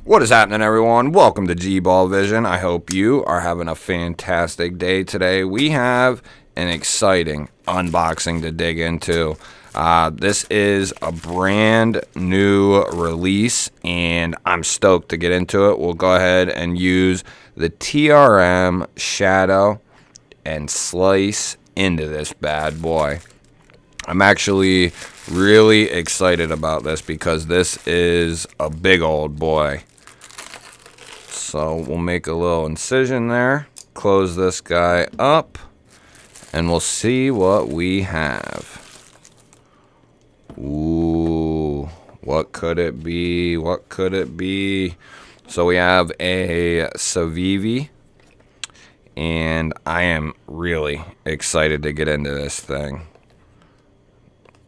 What is happening, everyone? Welcome to GBALL Vision. I hope you are having a fantastic day today. We have an exciting unboxing to dig into. This is a brand new release, and I'm stoked to get into it. We'll go ahead and use the TRM Shadow and slice into this bad boy. I'm actually really excited about this because this is a big old boy. So we'll make a little incision there, close this guy up, and we'll see what we have. Ooh, what could it be? What could it be? So we have a Civivi, and I am really excited to get into this thing.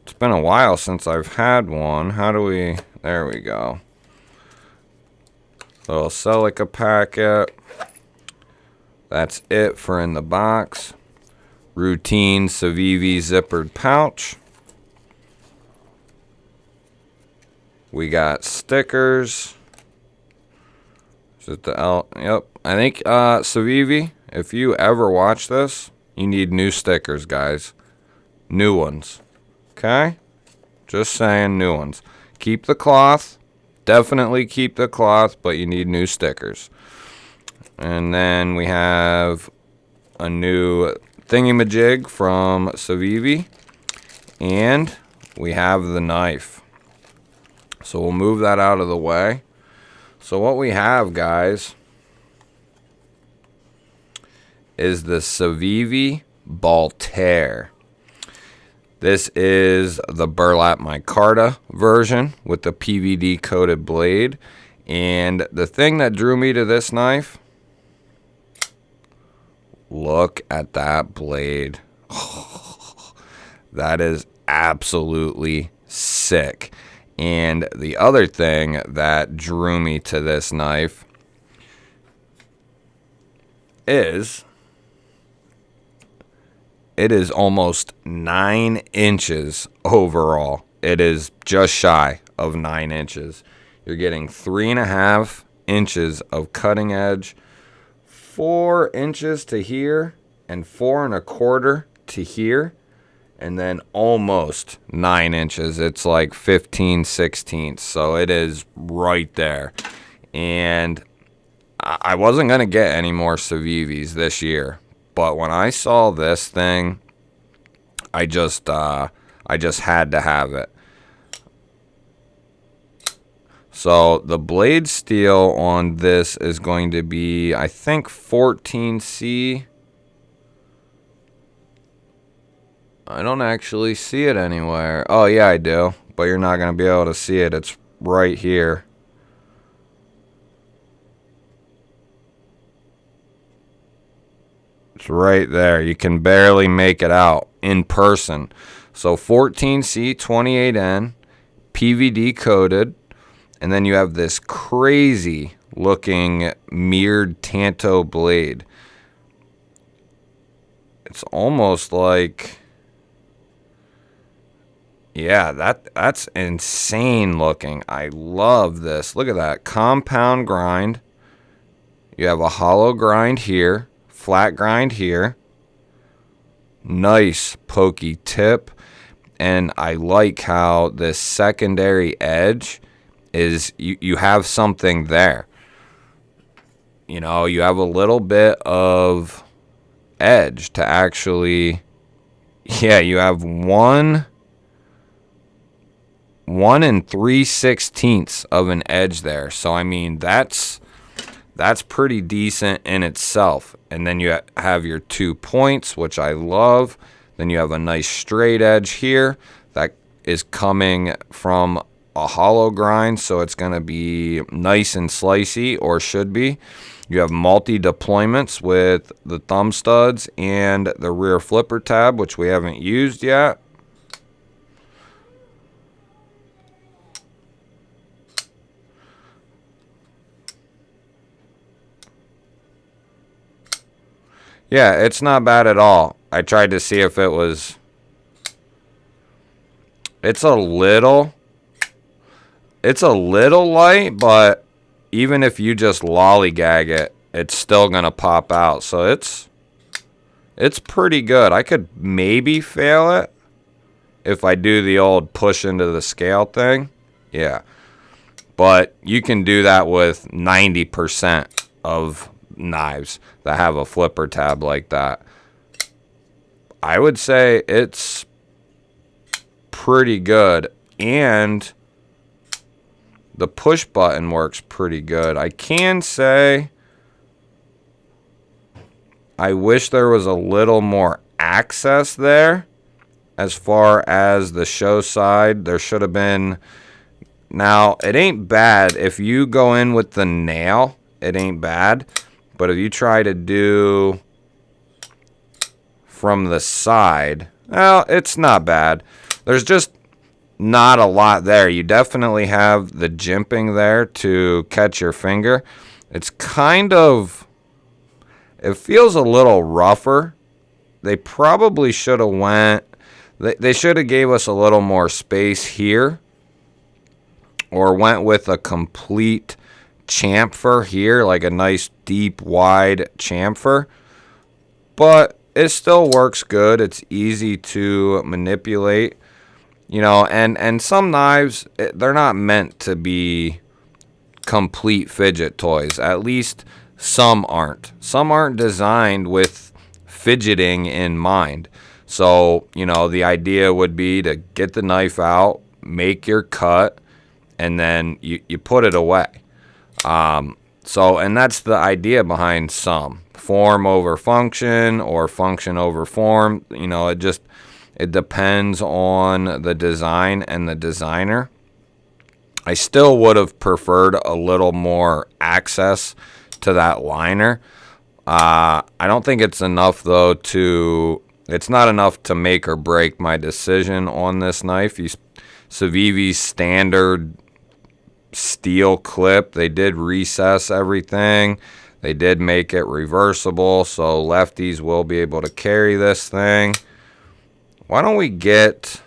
It's been a while since I've had one. How do we... There we go. Little silica packet. That's it for in the box. Routine Civivi zippered pouch. We got stickers. Is it the L? Yep. I think Civivi, if you ever watch this, you need new stickers, guys. New ones. Okay? Just saying, new ones. Keep the cloth. Definitely keep the cloth, but you need new stickers. And then we have a new thingamajig from Civivi. And we have the knife. So we'll move that out of the way. So what we have, guys, is the Civivi Bhaltair. This is the burlap micarta version with the PVD coated blade. And the thing that drew me to this knife, look at that blade. That is absolutely sick. And the other thing that drew me to this knife is... it is almost 9 inches overall. It is just shy of 9 inches. You're getting 3.5 inches of cutting edge, 4 inches to here, and 4.25 to here, and then almost 9 inches. It's like 15/16. So it is right there. And I wasn't going to get any more Civivis this year. But when I saw this thing, I just had to have it. So the blade steel on this is going to be, I think, 14C. I don't actually see it anywhere. Oh, yeah, I do. But you're not going to be able to see it. It's right here. It's right there. You can barely make it out in person. So 14C 28N, PVD coated, and then you have this crazy looking mirrored tanto blade. It's almost like, yeah, that's insane looking. I love this. Look at that compound grind. You have a hollow grind here. Flat grind here. Nice pokey tip. And I like how this secondary edge is, you have something there. You know, you have a little bit of edge to actually, yeah, you have 1 3/16 of an edge there. So, I mean, that's pretty decent in itself. And then you have your 2 points, which I love. Then you have a nice straight edge here that is coming from a hollow grind, so it's going to be nice and slicey, or should be. You have multi-deployments with the thumb studs and the rear flipper tab, which we haven't used yet. Yeah, it's not bad at all. I tried to see if it was... It's a little light, but even if you just lollygag it, it's still going to pop out. So it's pretty good. I could maybe fail it if I do the old push into the scale thing. Yeah. But you can do that with 90% of knives that have a flipper tab like that. I would say it's pretty good, and the push button works pretty good. I can say I wish there was a little more access there as far as the show side. There should have been. Now, it ain't bad if you go in with the nail. It ain't bad. But if you try to do from the side, well, it's not bad. There's just not a lot there. You definitely have the jimping there to catch your finger. It's kind of, it feels a little rougher. They probably should have went, they should have gave us a little more space here, or went with a complete chamfer here, like a nice deep wide chamfer. But it still works good. It's easy to manipulate, you know, and some knives, they're not meant to be complete fidget toys. At least some aren't. Some aren't designed with fidgeting in mind. So, you know, the idea would be to get the knife out, make your cut, and then you put it away. So, and that's the idea behind some. Form over function, or function over form. You know, it depends on the design and the designer. I still would have preferred a little more access to that liner. I don't think it's enough, though, it's not enough to make or break my decision on this knife. Civivi's standard steel clip, they did recess everything. They did make it reversible, so lefties will be able to carry this thing. Why don't we get,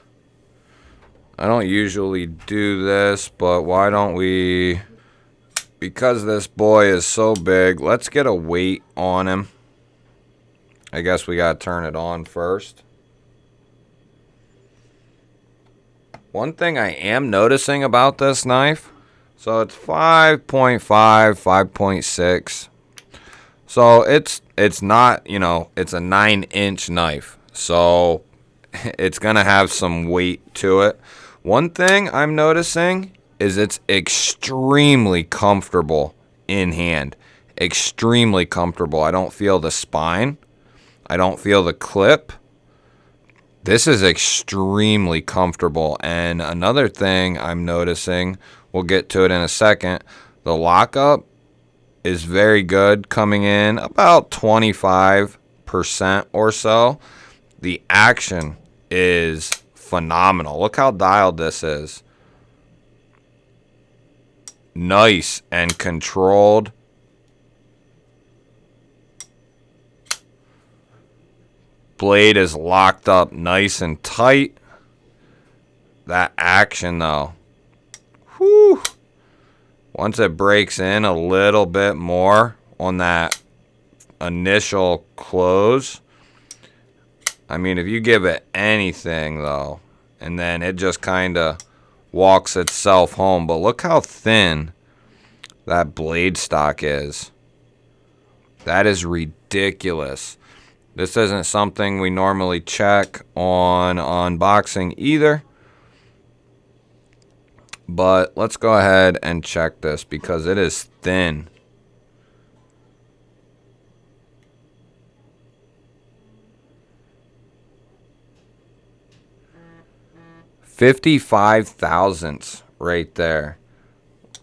I don't usually do this, but why don't we, because this boy is so big, let's get a weight on him. I guess we got to turn it on first. One thing I am noticing about this knife, so it's 5.5, 5.6. So it's not, you know, it's a 9-inch knife. So it's going to have some weight to it. One thing I'm noticing is it's extremely comfortable in hand. Extremely comfortable. I don't feel the spine. I don't feel the clip. This is extremely comfortable. And another thing I'm noticing, we'll get to it in a second, the lockup is very good, coming in about 25% or so. The action is phenomenal. Look how dialed this is. Nice and controlled. Blade is locked up nice and tight. That action, though. Whew. Once it breaks in a little bit more on that initial close, I mean, if you give it anything, though, and then it just kind of walks itself home. But look how thin that blade stock is. That is ridiculous. This isn't something we normally check on unboxing either. But let's go ahead and check this because it is thin. $55 thousandths right there.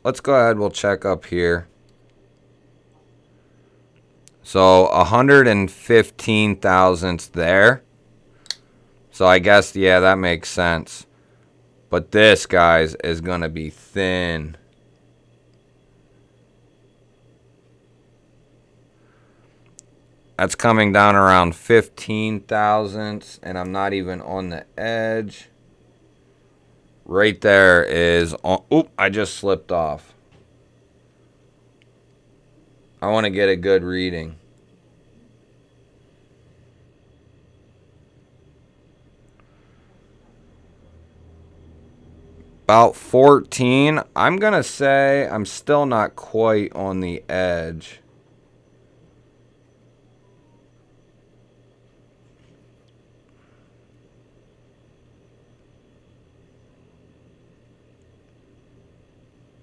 Let's go ahead, we'll check up here. So 115 thousandths there. So I guess, yeah, that makes sense. But this, guys, is going to be thin. That's coming down around 15 thousandths, and I'm not even on the edge. Right there is on, oop, I just slipped off. I want to get a good reading. About 14. I'm going to say I'm still not quite on the edge.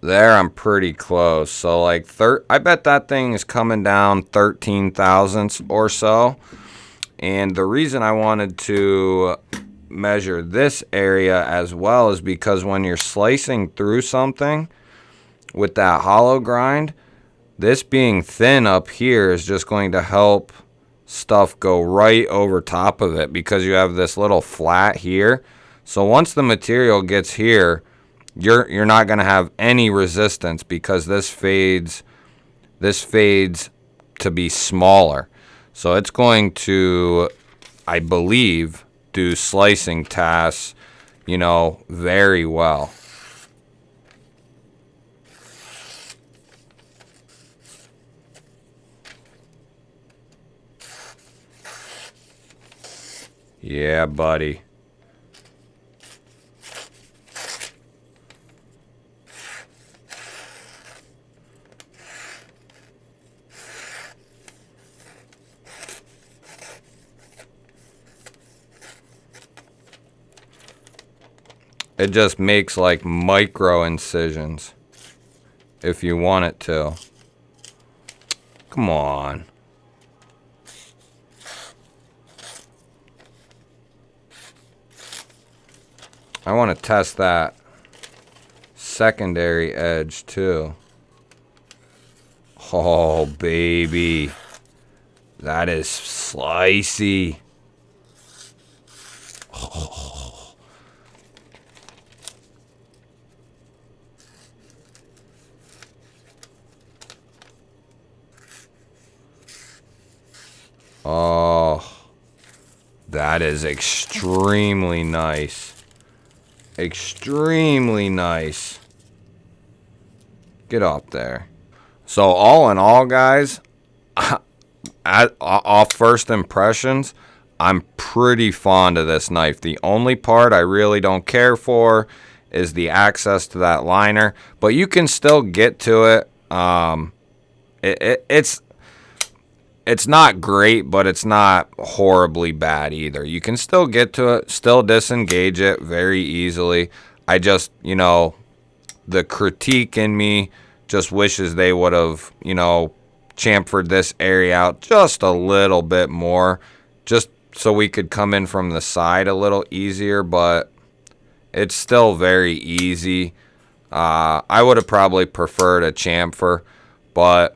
There, I'm pretty close. So, like, I bet that thing is coming down 13 thousandths or so. And the reason I wanted to measure this area as well is because when you're slicing through something with that hollow grind, this being thin up here is just going to help stuff go right over top of it because you have this little flat here. So once the material gets here, you're not going to have any resistance because this fades to be smaller. So it's going to, I believe, do slicing tasks, very well. Yeah, buddy. It just makes like micro incisions if you want it to. Come on. I want to test that secondary edge too. Oh, baby. That is slicey. Oh, that is extremely nice. Extremely nice. Get up there. So all in all, guys, off first impressions, I'm pretty fond of this knife. The only part I really don't care for is the access to that liner, but you can still get to it. It's not great, but it's not horribly bad either. You can still get to it, still disengage it very easily. I just, the critique in me just wishes they would have, chamfered this area out just a little bit more, just so we could come in from the side a little easier, but it's still very easy. I would have probably preferred a chamfer, but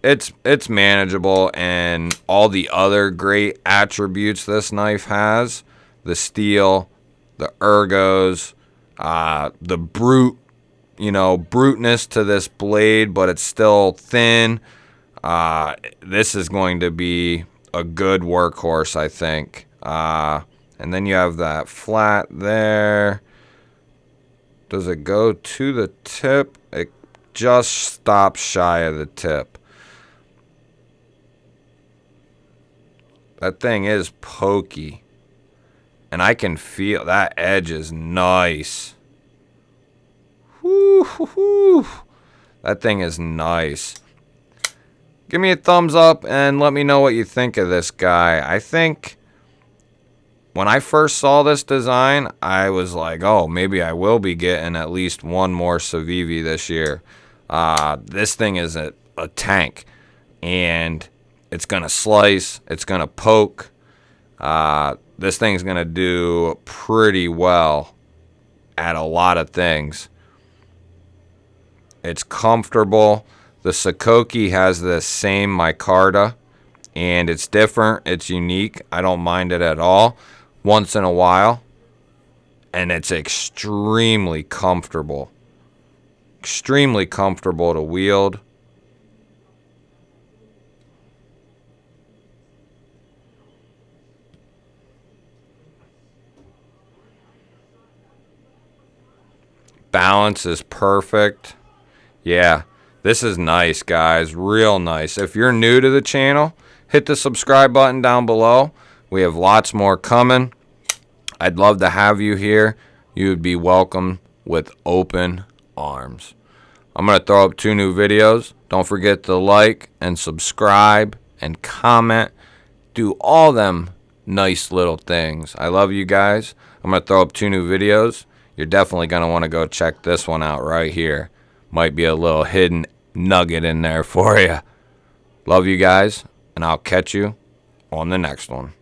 it's manageable, and all the other great attributes this knife has, the steel, the ergos, the bruteness to this blade, but it's still thin. This is going to be a good workhorse, I think. And then you have that flat there. Does it go to the tip? It just stops shy of the tip. That thing is pokey. And I can feel that edge is nice. Woo-hoo-hoo. That thing is nice. Give me a thumbs up and let me know what you think of this guy. I think when I first saw this design, I was like, oh, maybe I will be getting at least one more Civivi this year. This thing is a tank. And it's going to slice. It's going to poke. This thing's going to do pretty well at a lot of things. It's comfortable. The Sakoki has the same micarta, and it's different. It's unique. I don't mind it at all once in a while. And it's extremely comfortable. Extremely comfortable to wield. Balance is perfect. Yeah, This is nice, guys. Real nice. If you're new to the channel, hit the subscribe button down below. We have lots more coming. I'd love to have you here. You would be welcome with open arms. I'm going to throw up 2 new videos. Don't forget to like and subscribe and comment. Do all them nice little things. I love you guys. I'm going to throw up 2 new videos. You're definitely going to want to go check this one out right here. Might be a little hidden nugget in there for you. Love you guys, and I'll catch you on the next one.